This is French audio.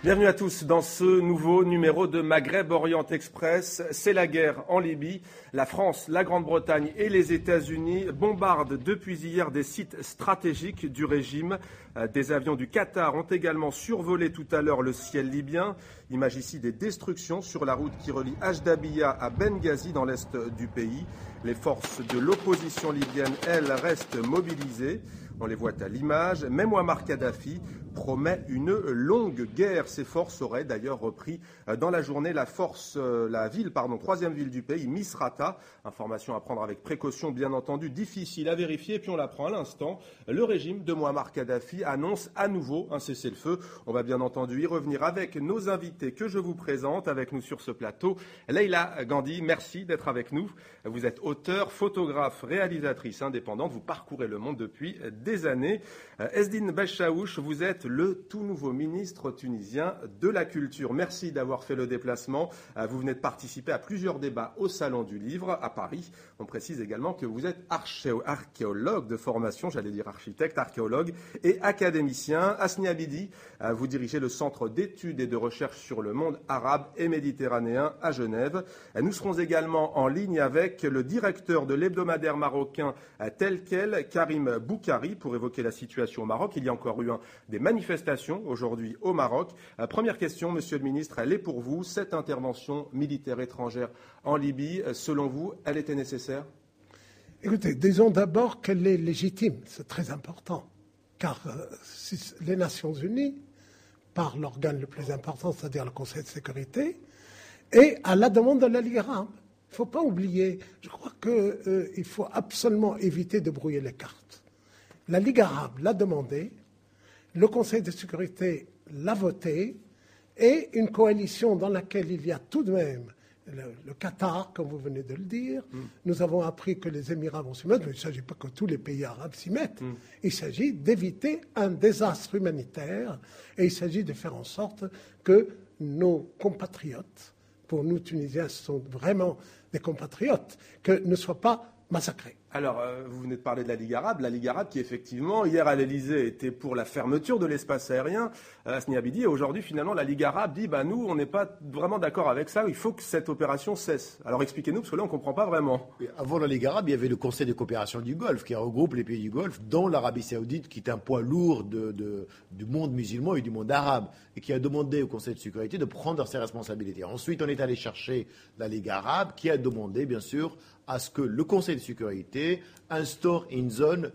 Bienvenue à tous dans ce nouveau numéro de Maghreb Orient Express. C'est la guerre en Libye. La France, la Grande-Bretagne et les États-Unis bombardent depuis hier des sites stratégiques du régime. Des avions du Qatar ont également survolé tout à l'heure le ciel libyen. Image ici des destructions sur la route qui relie Ajdabiya à Benghazi dans l'est du pays. Les forces de l'opposition libyenne, elles, restent mobilisées. On les voit à l'image. Même Mouammar Kadhafi promet une longue guerre. Ces forces auraient d'ailleurs repris dans la journée troisième ville du pays, Misrata. Information à prendre avec précaution, bien entendu, difficile à vérifier. Et puis on l'apprend à l'instant. Le régime de Mouammar Kadhafi annonce à nouveau un cessez-le-feu. On va bien entendu y revenir avec nos invités que je vous présente. Avec nous sur ce plateau, Leïla Gandhi, merci d'être avec nous. Vous êtes auteure, photographe, réalisatrice indépendante. Vous parcourez le monde depuis des années. Ezdine Bechaouch, vous êtes le tout nouveau ministre tunisien de la Culture. Merci d'avoir fait le déplacement. Vous venez de participer à plusieurs débats au Salon du Livre à Paris. On précise également que vous êtes archéologue de formation, j'allais dire architecte, archéologue et académicien. Asni Abidi, vous dirigez le Centre d'études et de recherche sur le monde arabe et méditerranéen à Genève. Nous serons également en ligne avec le directeur de l'hebdomadaire marocain Tel Quel, Karim Boukari, pour évoquer la situation au Maroc. Il y a encore eu des manifestations aujourd'hui au Maroc. Première question, monsieur le ministre, elle est pour vous. Cette intervention militaire étrangère en Libye, selon vous, elle était nécessaire ? Écoutez, disons d'abord qu'elle est légitime, c'est très important, car les Nations Unies, par l'organe le plus important, c'est-à-dire le Conseil de sécurité, et à la demande de la Ligue arabe. Il ne faut pas oublier, je crois qu'il faut absolument éviter de brouiller les cartes. La Ligue arabe l'a demandé, le Conseil de sécurité l'a voté, et une coalition dans laquelle il y a tout de même le Qatar, comme vous venez de le dire. Nous avons appris que les Émirats vont s'y mettre, mais il ne s'agit pas que tous les pays arabes s'y mettent. Il s'agit d'éviter un désastre humanitaire, et il s'agit de faire en sorte que nos compatriotes, pour nous Tunisiens, ce sont vraiment des compatriotes, que ne soient pas massacrés. Alors, vous venez de parler de la Ligue arabe qui effectivement, hier à l'Elysée, était pour la fermeture de l'espace aérien, Asni Abidi, et aujourd'hui, finalement, la Ligue arabe dit, nous, on n'est pas vraiment d'accord avec ça, il faut que cette opération cesse. Alors, expliquez-nous, parce que là, on ne comprend pas vraiment. Avant la Ligue arabe, il y avait le Conseil de coopération du Golfe, qui regroupe les pays du Golfe, dont l'Arabie saoudite, qui est un poids lourd du monde musulman et du monde arabe, et qui a demandé au Conseil de sécurité de prendre ses responsabilités. Ensuite, on est allé chercher la Ligue arabe, qui a demandé, bien sûr, à ce que le Conseil de sécurité instaure une zone